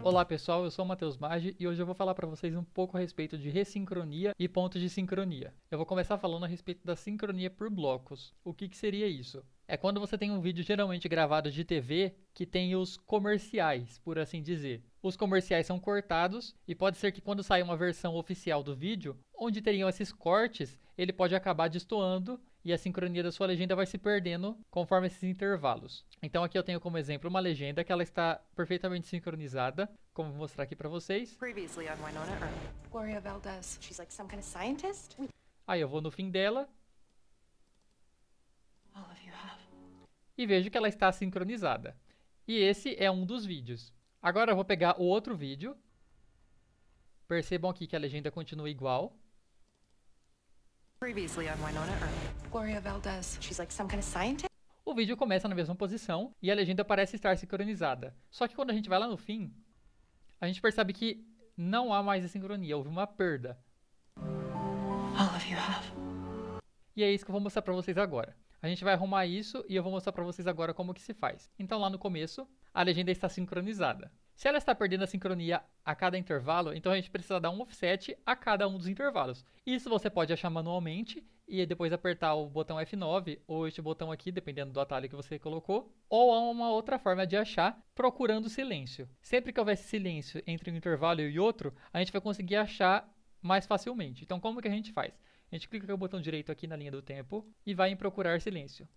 Olá pessoal, eu sou o Matheus Maggi e hoje eu vou falar para vocês um pouco a respeito de ressincronia e pontos de sincronia. Eu vou começar falando a respeito da sincronia por blocos. O que seria isso? É quando você tem um vídeo geralmente gravado de TV que tem os comerciais, por assim dizer. Os comerciais são cortados e pode ser que quando sair uma versão oficial do vídeo, onde teriam esses cortes, ele pode acabar destoando e a sincronia da sua legenda vai se perdendo conforme esses intervalos. Então aqui eu tenho como exemplo uma legenda que ela está perfeitamente sincronizada, como vou mostrar aqui para vocês. Previously on Winona Earp. Gloria Valdez. She's like some kind of scientist? Aí eu vou no fim dela All of you have. e vejo que ela está sincronizada. E esse é um dos vídeos. Agora eu vou pegar o outro vídeo. Percebam aqui que a legenda continua igual. Previously on Winona Earp. Gloria Valdez. She's like some kind of scientist? O vídeo começa na mesma posição e a legenda parece estar sincronizada. Só que quando a gente vai lá no fim, a gente percebe que não há mais a sincronia, houve uma perda. All of you have. E é isso que eu vou mostrar para vocês agora. A gente vai arrumar isso e eu vou mostrar para vocês agora como que se faz. Então lá no começo, a legenda está sincronizada. Se ela está perdendo a sincronia a cada intervalo, então a gente precisa dar um offset a cada um dos intervalos. Isso você pode achar manualmente e depois apertar o botão F9 ou este botão aqui, dependendo do atalho que você colocou. Ou há uma outra forma de achar procurando silêncio. Sempre que houver silêncio entre um intervalo e outro, a gente vai conseguir achar mais facilmente. Então como que a gente faz? A gente clica com o botão direito aqui na linha do tempo e vai em procurar silêncio.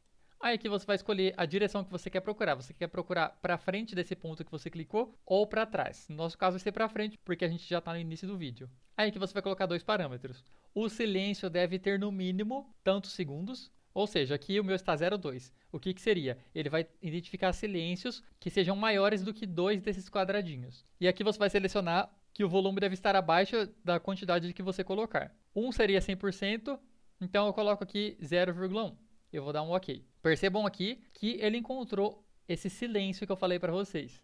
Aí aqui você vai escolher a direção que você quer procurar. Você quer procurar para frente desse ponto que você clicou ou para trás. No nosso caso vai ser para frente porque a gente já está no início do vídeo. Aí aqui você vai colocar dois parâmetros. O silêncio deve ter no mínimo tantos segundos. Ou seja, aqui o meu está 0,2. O que seria? Ele vai identificar silêncios que sejam maiores do que 2 desses quadradinhos. E aqui você vai selecionar que o volume deve estar abaixo da quantidade que você colocar. 1 seria 100%, então eu coloco aqui 0,1. Eu vou dar um OK. Percebam aqui que ele encontrou esse silêncio que eu falei para vocês.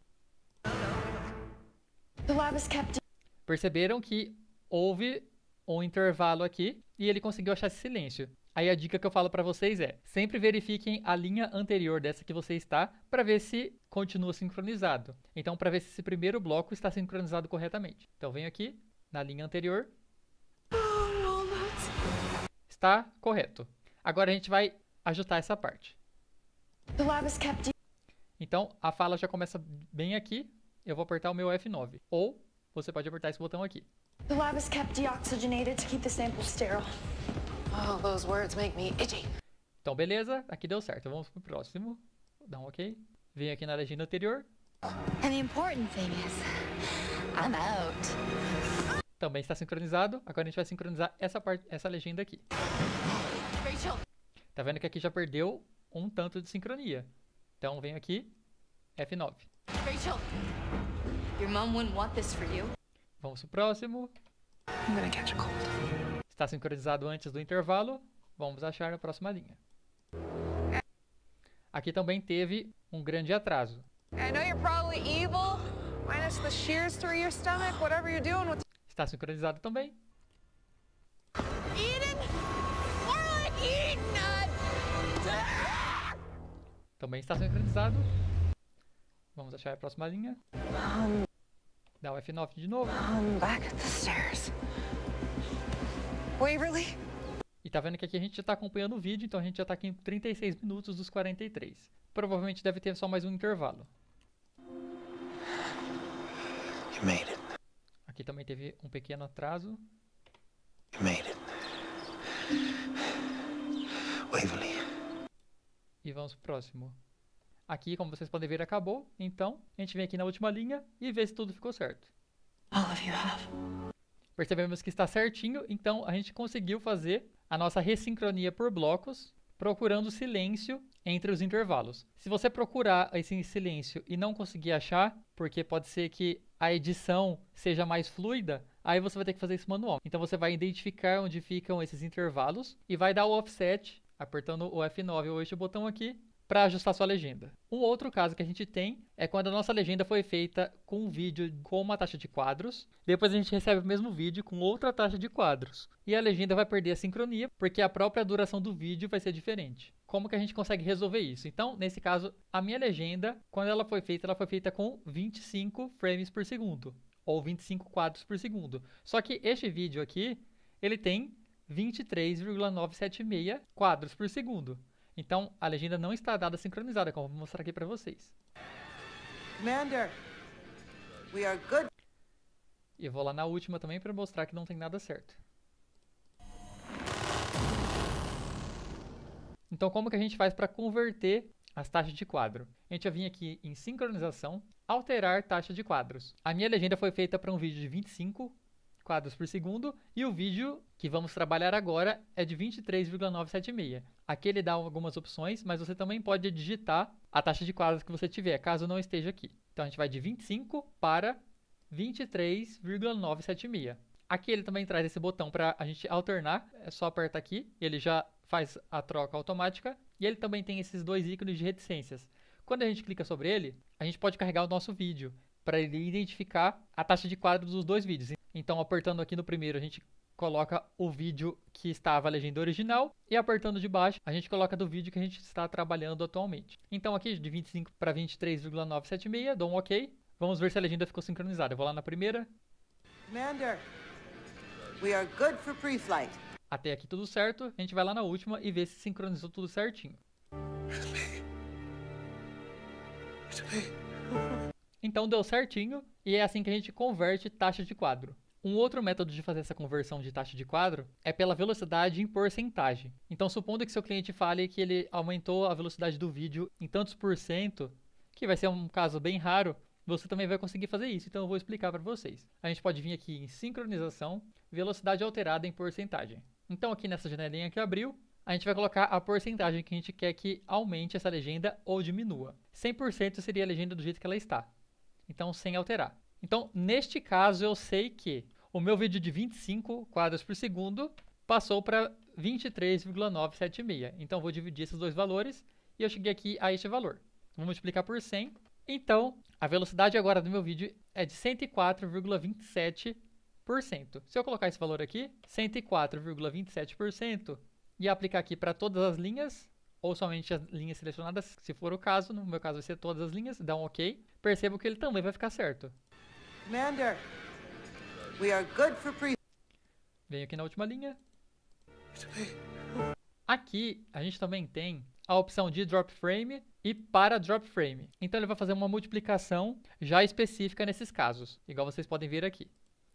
The lab is kept. Perceberam que houve um intervalo aqui e ele conseguiu achar esse silêncio. Aí a dica que eu falo para vocês é, sempre verifiquem a linha anterior dessa que você está para ver se continua sincronizado. Então, para ver se esse primeiro bloco está sincronizado corretamente. Então, venho aqui na linha anterior. Está correto. Agora a gente vai ajustar essa parte. The lab is kept. Então, a fala já começa bem aqui. Eu vou apertar o meu F9. Ou você pode apertar esse botão aqui. The lab is kept deoxygenated to keep the sample sterile. Oh, those words make me itchy. Então, beleza. Aqui deu certo. Vamos pro próximo. Vou dar um OK. Venho aqui na legenda anterior. And the important thing is, I'm out. Também está sincronizado. Agora a gente vai sincronizar essa legenda aqui. Rachel. Tá vendo que aqui já perdeu um tanto de sincronia. Então, venho aqui. F9. Rachel. Your mom wouldn't want this for you. Vamos pro próximo. I'm gonna catch a cold. Está sincronizado antes do intervalo. Vamos achar a próxima linha. Aqui também teve um grande atraso. I know you're probably evil, minus the shears through your stomach, whatever you're doing with Está sincronizado também. Eden? More like Eden! Também está sincronizado. Vamos achar a próxima linha. Dá o F9 de novo. I'm back at the stairs. Waverly? E tá vendo que aqui a gente já está acompanhando o vídeo, então a gente já está aqui em 36 minutos dos 43. Provavelmente deve ter só mais um intervalo. You made it. Aqui também teve um pequeno atraso. You made it. Waverly. E vamos pro próximo. Aqui, como vocês podem ver, acabou. Então, a gente vem aqui na última linha e vê se tudo ficou certo. All of you have. Percebemos que está certinho, então a gente conseguiu fazer a nossa ressincronia por blocos, procurando silêncio entre os intervalos. Se você procurar esse silêncio e não conseguir achar, porque pode ser que a edição seja mais fluida, aí você vai ter que fazer isso manual. Então você vai identificar onde ficam esses intervalos e vai dar o offset, apertando o F9 ou este botão aqui, para ajustar sua legenda. Um outro caso que a gente tem é quando a nossa legenda foi feita com um vídeo com uma taxa de quadros, depois a gente recebe o mesmo vídeo com outra taxa de quadros. E a legenda vai perder a sincronia, porque a própria duração do vídeo vai ser diferente. Como que a gente consegue resolver isso? Então, nesse caso, a minha legenda, quando ela foi feita com 25 frames por segundo, ou 25 quadros por segundo. Só que este vídeo aqui, ele tem 23,976 quadros por segundo. Então, a legenda não está dada sincronizada, como eu vou mostrar aqui para vocês. Commander, we are good. E eu vou lá na última também para mostrar que não tem nada certo. Então, como que a gente faz para converter as taxas de quadro? A gente vai vir aqui em sincronização, alterar taxa de quadros. A minha legenda foi feita para um vídeo de 25 quadros por segundo e o vídeo que vamos trabalhar agora é de 23,976. Aqui ele dá algumas opções, mas você também pode digitar a taxa de quadros que você tiver, caso não esteja aqui. Então a gente vai de 25 para 23,976. Aqui ele também traz esse botão para a gente alternar, é só apertar aqui, ele já faz a troca automática e ele também tem esses dois ícones de reticências. Quando a gente clica sobre ele, a gente pode carregar o nosso vídeo para ele identificar a taxa de quadros dos dois vídeos. Então, apertando aqui no primeiro, a gente coloca o vídeo que estava a legenda original e apertando de baixo, a gente coloca do vídeo que a gente está trabalhando atualmente. Então, aqui de 25 para 23,976, dou um OK. Vamos ver se a legenda ficou sincronizada. Eu vou lá na primeira. Commander, we are good for pre-flight. Até aqui tudo certo. A gente vai lá na última e vê se sincronizou tudo certinho. Então deu certinho e é assim que a gente converte taxa de quadro. Um outro método de fazer essa conversão de taxa de quadro é pela velocidade em porcentagem. Então, supondo que seu cliente fale que ele aumentou a velocidade do vídeo em tantos por cento, que vai ser um caso bem raro, você também vai conseguir fazer isso. Então, eu vou explicar para vocês. A gente pode vir aqui em sincronização, velocidade alterada em porcentagem. Então, aqui nessa janelinha que abriu, a gente vai colocar a porcentagem que a gente quer que aumente essa legenda ou diminua. 100% seria a legenda do jeito que ela está. Então, sem alterar. Então, neste caso, eu sei que o meu vídeo de 25 quadros por segundo passou para 23,976. Então, eu vou dividir esses dois valores e eu cheguei aqui a este valor. Vou multiplicar por 100. Então, a velocidade agora do meu vídeo é de 104,27%. Se eu colocar esse valor aqui, 104,27%, e aplicar aqui para todas as linhas, ou somente as linhas selecionadas, se for o caso, no meu caso vai ser todas as linhas, dá um OK. Percebo que ele também vai ficar certo. Commander, we are good for pre... Venho aqui na última linha. Aqui a gente também tem a opção de drop frame e para drop frame. Então ele vai fazer uma multiplicação já específica nesses casos, igual vocês podem ver aqui.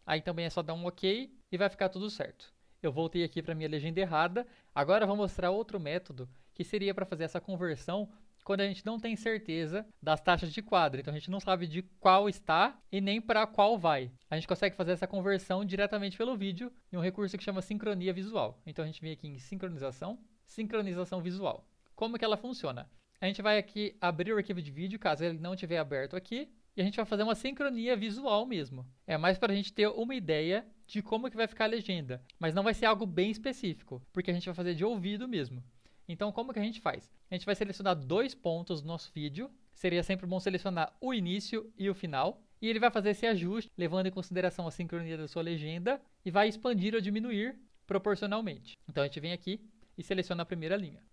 Aí também é só dar um OK e vai ficar tudo certo. Eu voltei aqui para minha legenda errada. Agora eu vou mostrar outro método que seria para fazer essa conversão quando a gente não tem certeza das taxas de quadro. Então a gente não sabe de qual está e nem para qual vai. A gente consegue fazer essa conversão diretamente pelo vídeo em um recurso que chama sincronia visual. Então a gente vem aqui em sincronização, sincronização visual. Como que ela funciona? A gente vai aqui abrir o arquivo de vídeo, caso ele não estiver aberto aqui, e a gente vai fazer uma sincronia visual mesmo. É mais para a gente ter uma ideia de como que vai ficar a legenda, mas não vai ser algo bem específico, porque a gente vai fazer de ouvido mesmo. Então, como que a gente faz? A gente vai selecionar 2 pontos no nosso vídeo. Seria sempre bom selecionar o início e o final. E ele vai fazer esse ajuste, levando em consideração a sincronia da sua legenda, e vai expandir ou diminuir proporcionalmente. Então, a gente vem aqui e seleciona a primeira linha.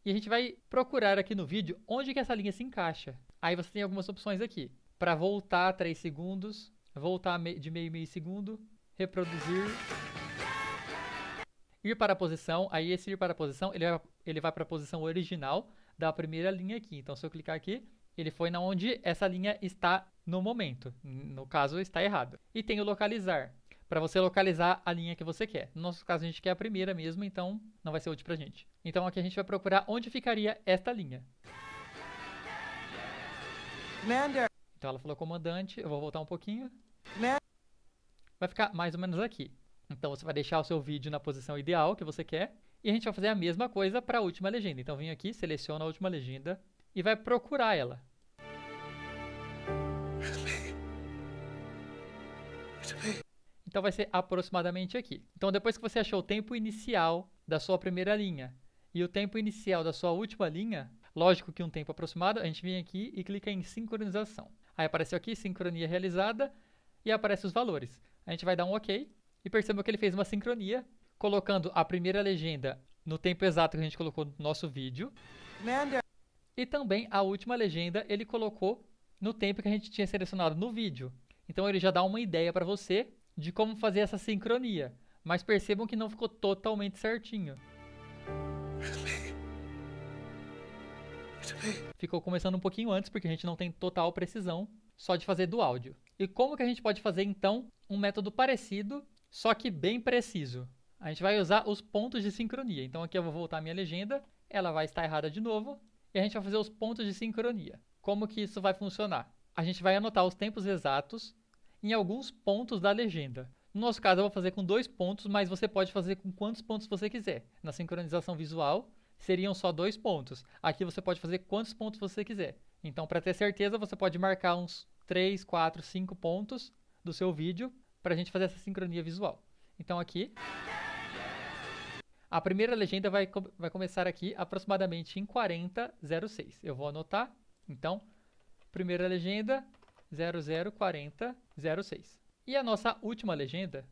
E a gente vai procurar aqui no vídeo onde que essa linha se encaixa. Aí você tem algumas opções aqui. Para voltar 3 segundos, voltar de meio segundo, reproduzir... Ir para a posição, aí esse ir para a posição, ele vai para a posição original da primeira linha aqui. Então, se eu clicar aqui, ele foi na onde essa linha está no momento. No caso, está errado. E tem o localizar, para você localizar a linha que você quer. No nosso caso, a gente quer a primeira mesmo, então não vai ser útil para a gente. Então, aqui a gente vai procurar onde ficaria esta linha. Commander. Então, ela falou comandante, eu vou voltar um pouquinho. Vai ficar mais ou menos aqui. Então, você vai deixar o seu vídeo na posição ideal que você quer. E a gente vai fazer a mesma coisa para a última legenda. Então, vem aqui, seleciona a última legenda e vai procurar ela. Então, vai ser aproximadamente aqui. Então, depois que você achou o tempo inicial da sua primeira linha e o tempo inicial da sua última linha, lógico que um tempo aproximado, a gente vem aqui e clica em sincronização. Aí apareceu aqui, sincronia realizada, e aparece os valores. A gente vai dar um OK, e perceba que ele fez uma sincronia, colocando a primeira legenda no tempo exato que a gente colocou no nosso vídeo. Commander. E também a última legenda ele colocou no tempo que a gente tinha selecionado no vídeo. Então ele já dá uma ideia para você de como fazer essa sincronia. Mas percebam que não ficou totalmente certinho. Ficou começando um pouquinho antes, porque a gente não tem total precisão só de fazer do áudio. E como que a gente pode fazer, então, um método parecido, só que bem preciso? A gente vai usar os pontos de sincronia. Então aqui eu vou voltar a minha legenda, ela vai estar errada de novo, e a gente vai fazer os pontos de sincronia. Como que isso vai funcionar? A gente vai anotar os tempos exatos em alguns pontos da legenda. No nosso caso eu vou fazer com 2 pontos, mas você pode fazer com quantos pontos você quiser. Na sincronização visual, seriam só 2 pontos. Aqui você pode fazer quantos pontos você quiser. Então, para ter certeza, você pode marcar uns 3, 4, 5 pontos do seu vídeo para a gente fazer essa sincronia visual. Então, aqui, a primeira legenda vai começar aqui aproximadamente em 40:06. Eu vou anotar. Então, primeira legenda, 00:40:06. E a nossa última legenda...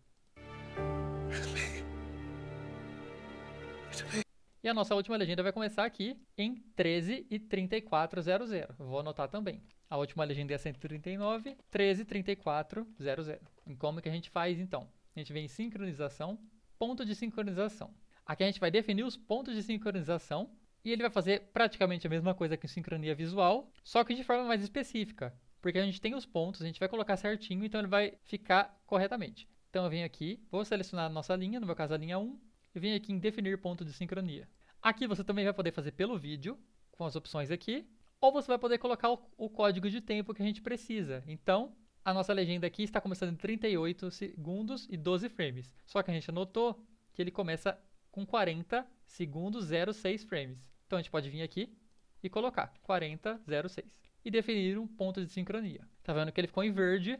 E a nossa última legenda vai começar aqui em 13:34:00. Vou anotar também. A última legenda é 139, 13:34:00. E como que a gente faz, então? A gente vem em sincronização, ponto de sincronização. Aqui a gente vai definir os pontos de sincronização e ele vai fazer praticamente a mesma coisa que sincronia visual, só que de forma mais específica. Porque a gente tem os pontos, a gente vai colocar certinho, então ele vai ficar corretamente. Então eu venho aqui, vou selecionar a nossa linha, no meu caso a linha 1, e venho aqui em definir ponto de sincronia. Aqui você também vai poder fazer pelo vídeo, com as opções aqui, ou você vai poder colocar o código de tempo que a gente precisa. Então, a nossa legenda aqui está começando em 38 segundos e 12 frames. Só que a gente anotou que ele começa com 40 segundos 06 frames. Então a gente pode vir aqui e colocar 40:06 e definir um ponto de sincronia. Tá vendo que ele ficou em verde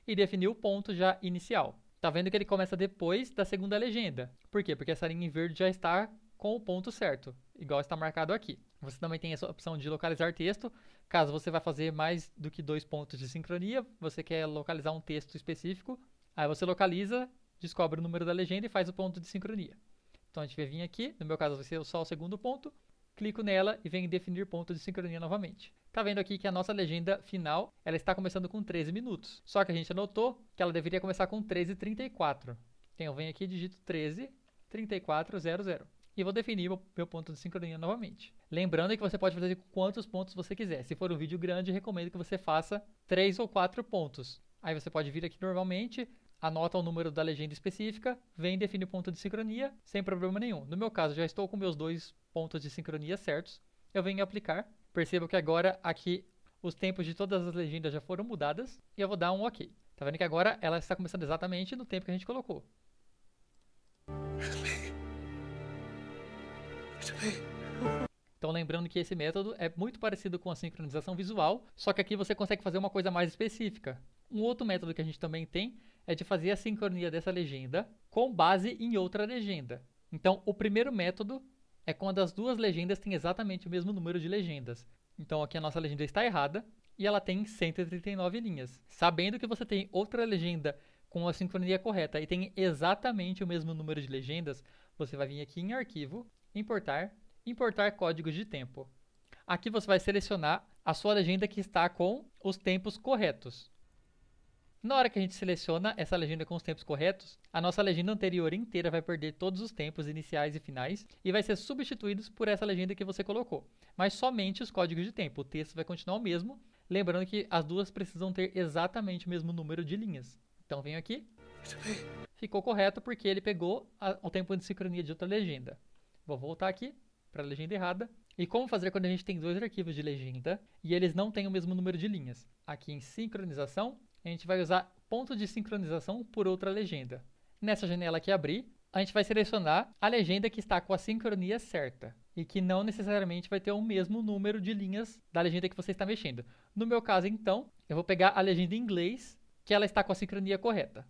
e definiu o ponto já inicial. Tá vendo que ele começa depois da segunda legenda. Por quê? Porque essa linha em verde já está com o ponto certo, igual está marcado aqui. Você também tem essa opção de localizar texto. Caso você vá fazer mais do que 2 pontos de sincronia, você quer localizar um texto específico, aí você localiza, descobre o número da legenda e faz o ponto de sincronia. Então a gente vai vir aqui, no meu caso vai ser só o segundo ponto, clico nela e venho em definir ponto de sincronia novamente. Tá vendo aqui que a nossa legenda final, ela está começando com 13 minutos. Só que a gente anotou que ela deveria começar com 13:34. Então eu venho aqui e digito 13:34:00. E vou definir o meu ponto de sincronia novamente. Lembrando que você pode fazer quantos pontos você quiser. Se for um vídeo grande, recomendo que você faça 3 ou 4 pontos. Aí você pode vir aqui normalmente, anota o número da legenda específica, vem definir o ponto de sincronia, sem problema nenhum. No meu caso, já estou com meus 2 pontos de sincronia certos. Eu venho aplicar. Percebo que agora aqui os tempos de todas as legendas já foram mudadas. E eu vou dar um OK. Tá vendo que agora ela está começando exatamente no tempo que a gente colocou. Então lembrando que esse método é muito parecido com a sincronização visual, só que aqui você consegue fazer uma coisa mais específica. Um outro método que a gente também tem é de fazer a sincronia dessa legenda com base em outra legenda. Então o primeiro método é quando as duas legendas têm exatamente o mesmo número de legendas. Então aqui a nossa legenda está errada e ela tem 139 linhas. Sabendo que você tem outra legenda com a sincronia correta e tem exatamente o mesmo número de legendas, você vai vir aqui em Arquivo, Importar códigos de tempo. Aqui você vai selecionar a sua legenda que está com os tempos corretos. Na hora que a gente seleciona essa legenda com os tempos corretos, a nossa legenda anterior inteira vai perder todos os tempos iniciais e finais e vai ser substituídos por essa legenda que você colocou. Mas somente os códigos de tempo. O texto vai continuar o mesmo, lembrando que as duas precisam ter exatamente o mesmo número de linhas. Então venho aqui. Ficou correto porque ele pegou o tempo de sincronia de outra legenda. Vou voltar aqui para a legenda errada. E como fazer quando a gente tem 2 arquivos de legenda e eles não têm o mesmo número de linhas? Aqui em sincronização, a gente vai usar ponto de sincronização por outra legenda. Nessa janela que abrir, a gente vai selecionar a legenda que está com a sincronia certa e que não necessariamente vai ter o mesmo número de linhas da legenda que você está mexendo. No meu caso, então, eu vou pegar a legenda em inglês, que ela está com a sincronia correta.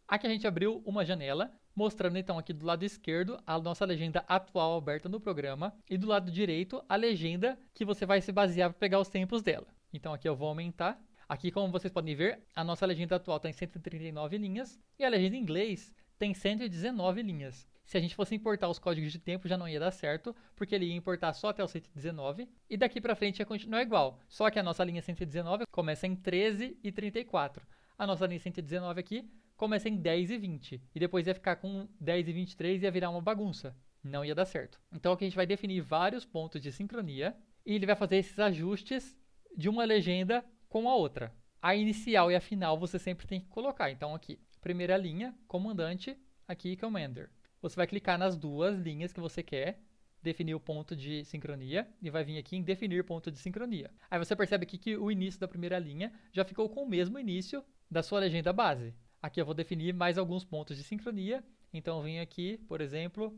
Aqui a gente abriu uma janela, mostrando então aqui do lado esquerdo a nossa legenda atual aberta no programa e do lado direito a legenda que você vai se basear para pegar os tempos dela. Então aqui eu vou aumentar. Aqui, como vocês podem ver, a nossa legenda atual está em 139 linhas e a legenda em inglês tem 119 linhas. Se a gente fosse importar os códigos de tempo já não ia dar certo, porque ele ia importar só até o 119 e daqui para frente ia continuar igual. Só que a nossa linha 119 começa em 13 e 34. A nossa linha 119 aqui começa em 10 e 20. E depois ia ficar com 10 e 23 e ia virar uma bagunça. Não ia dar certo. Então aqui a gente vai definir vários pontos de sincronia e ele vai fazer esses ajustes de uma legenda com a outra. A inicial e a final você sempre tem que colocar. Então aqui, primeira linha, comandante, aqui commander. Você vai clicar nas duas linhas que você quer definir o ponto de sincronia e vai vir aqui em definir ponto de sincronia. Aí você percebe aqui que o início da primeira linha já ficou com o mesmo início da sua legenda base. Aqui eu vou definir mais alguns pontos de sincronia. Então eu vim aqui, por exemplo,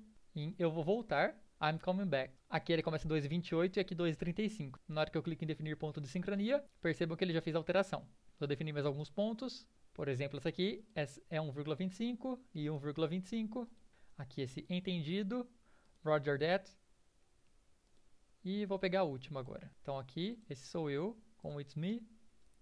eu vou voltar, I'm coming back. Aqui ele começa em 2,28 e aqui 2,35. Na hora que eu clico em definir ponto de sincronia, percebam que ele já fez alteração. Vou definir mais alguns pontos. Por exemplo, esse aqui é 1,25 e 1,25. Aqui esse entendido, Roger that. E vou pegar a última agora. Então aqui, esse sou eu, com it's me,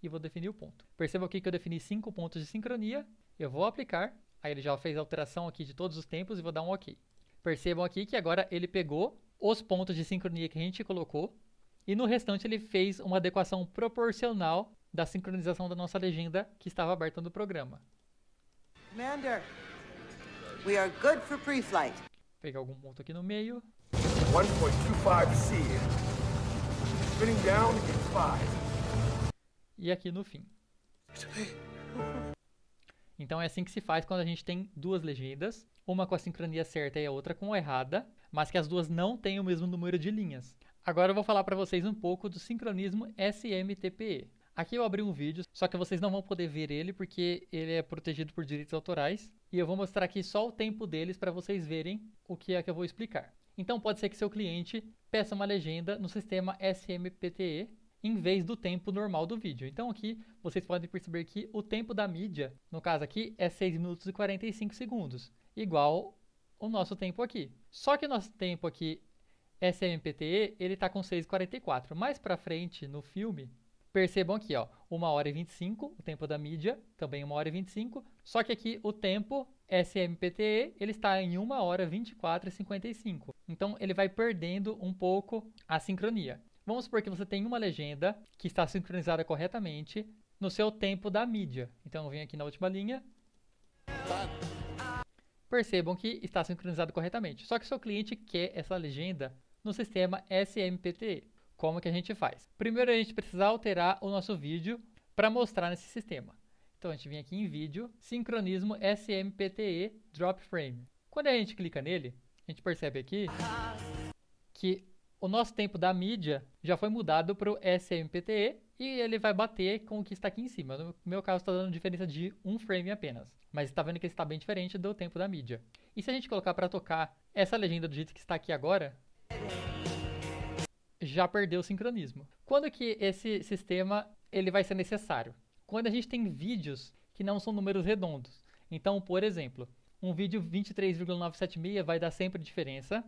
e vou definir o ponto. Percebam aqui que eu defini 5 pontos de sincronia. Eu vou aplicar, aí ele já fez a alteração aqui de todos os tempos e vou dar um OK. Percebam aqui que agora ele pegou os pontos de sincronia que a gente colocou e no restante ele fez uma adequação proporcional da sincronização da nossa legenda que estava aberta no programa. Commander, we are good for pre-flight. Vou pegar algum ponto aqui no meio. 1.25C. Spinning down in 5. E aqui no fim. Então é assim que se faz quando a gente tem duas legendas, uma com a sincronia certa e a outra com a errada, mas que as duas não têm o mesmo número de linhas. Agora eu vou falar para vocês um pouco do sincronismo SMTPE. Aqui eu abri um vídeo, só que vocês não vão poder ver ele porque ele é protegido por direitos autorais. E eu vou mostrar aqui só o tempo deles para vocês verem o que é que eu vou explicar. Então pode ser que seu cliente peça uma legenda no sistema SMPTE em vez do tempo normal do vídeo. Então aqui vocês podem perceber que o tempo da mídia, no caso aqui, é 6 minutos e 45 segundos, igual o nosso tempo aqui. Só que o nosso tempo aqui, SMPTE, ele está com 6,44. Mais para frente no filme, percebam aqui, ó, 1h25, o tempo da mídia, também 1h25, só que aqui o tempo SMPTE, ele está em 1h24 e 55. Então ele vai perdendo um pouco a sincronia. Vamos supor que você tem uma legenda que está sincronizada corretamente no seu tempo da mídia. Então eu venho aqui na última linha. Percebam que está sincronizado corretamente. Só que o seu cliente quer essa legenda no sistema SMPTE. Como que a gente faz? Primeiro a gente precisa alterar o nosso vídeo para mostrar nesse sistema. Então a gente vem aqui em vídeo, sincronismo SMPTE drop frame. Quando a gente clica nele, a gente percebe aqui que o nosso tempo da mídia já foi mudado para o SMPTE e ele vai bater com o que está aqui em cima. No meu caso está dando diferença de um frame apenas, mas está vendo que ele está bem diferente do tempo da mídia. E se a gente colocar para tocar essa legenda do jeito que está aqui agora, já perdeu o sincronismo. Quando que esse sistema ele vai ser necessário? Quando a gente tem vídeos que não são números redondos. Então, por exemplo, um vídeo 23,976 vai dar sempre diferença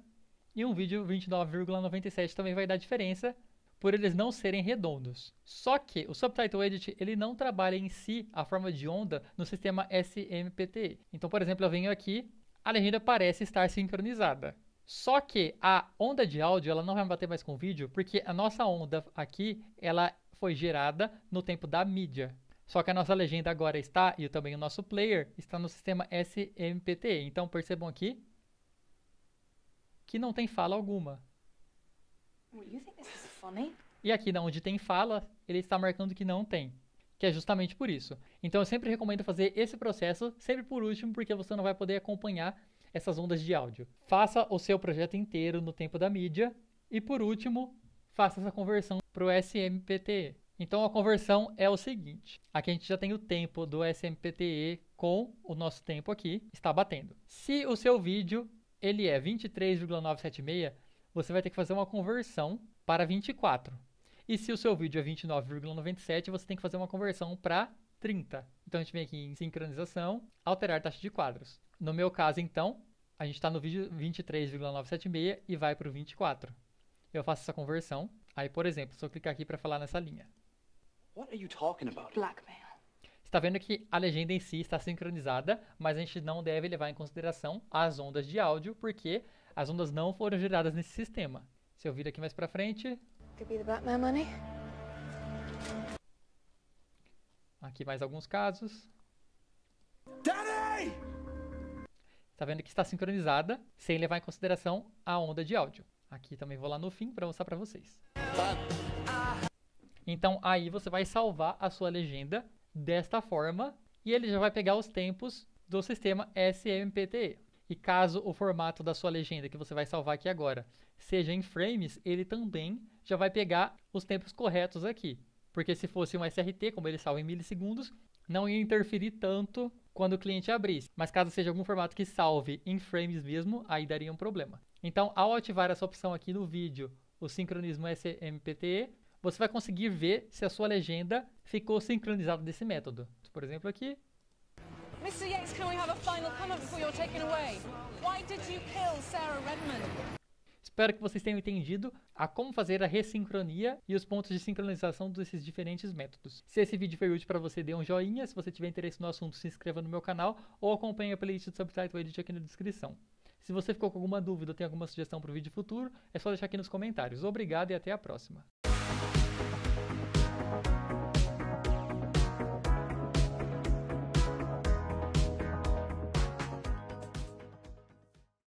e um vídeo 29,97 também vai dar diferença por eles não serem redondos. Só que o Subtitle Edit ele não trabalha em si a forma de onda no sistema SMPTE. Então, por exemplo, eu venho aqui, a legenda parece estar sincronizada. Só que a onda de áudio ela não vai bater mais com o vídeo, porque a nossa onda aqui ela foi gerada no tempo da mídia. Só que a nossa legenda agora está, e também o nosso player, está no sistema SMPTE. Então percebam aqui que não tem fala alguma. You think this is funny? E aqui onde tem fala, ele está marcando que não tem. Que é justamente por isso. Então eu sempre recomendo fazer esse processo, sempre por último, porque você não vai poder acompanhar essas ondas de áudio. Faça o seu projeto inteiro no tempo da mídia e, por último, faça essa conversão para o SMPTE. Então, a conversão é o seguinte. Aqui a gente já tem o tempo do SMPTE com o nosso tempo aqui, está batendo. Se o seu vídeo ele é 23,976, você vai ter que fazer uma conversão para 24. E se o seu vídeo é 29,97, você tem que fazer uma conversão para 30. Então a gente vem aqui em sincronização, alterar taxa de quadros. No meu caso, então, a gente está no vídeo 23,976 e vai para o 24. Eu faço essa conversão. Aí, por exemplo, se eu clicar aqui para falar nessa linha. What are you talking about? Blackmail. Você está vendo que a legenda em si está sincronizada, mas a gente não deve levar em consideração as ondas de áudio, porque as ondas não foram geradas nesse sistema. Se eu vir aqui mais para frente... Could be the Batman money. Aqui mais alguns casos. Daddy! Tá vendo que está sincronizada, sem levar em consideração a onda de áudio. Aqui também vou lá no fim para mostrar para vocês. Então aí você vai salvar a sua legenda desta forma e ele já vai pegar os tempos do sistema SMPTE. E caso o formato da sua legenda que você vai salvar aqui agora seja em frames, ele também já vai pegar os tempos corretos aqui. Porque se fosse um SRT, como ele salva em milissegundos, não ia interferir tanto quando o cliente abrisse. Mas caso seja algum formato que salve em frames mesmo, aí daria um problema. Então, ao ativar essa opção aqui no vídeo, o sincronismo SMPTE, você vai conseguir ver se a sua legenda ficou sincronizada desse método. Por exemplo, aqui. Mr. Yates, can we have a final comment before you're taken away? Why did you kill Sarah Redmond? Espero que vocês tenham entendido a como fazer a ressincronia e os pontos de sincronização desses diferentes métodos. Se esse vídeo foi útil para você, dê um joinha. Se você tiver interesse no assunto, se inscreva no meu canal ou acompanhe a playlist do Subtitle Edit aqui na descrição. Se você ficou com alguma dúvida ou tem alguma sugestão para o vídeo futuro, é só deixar aqui nos comentários. Obrigado e até a próxima.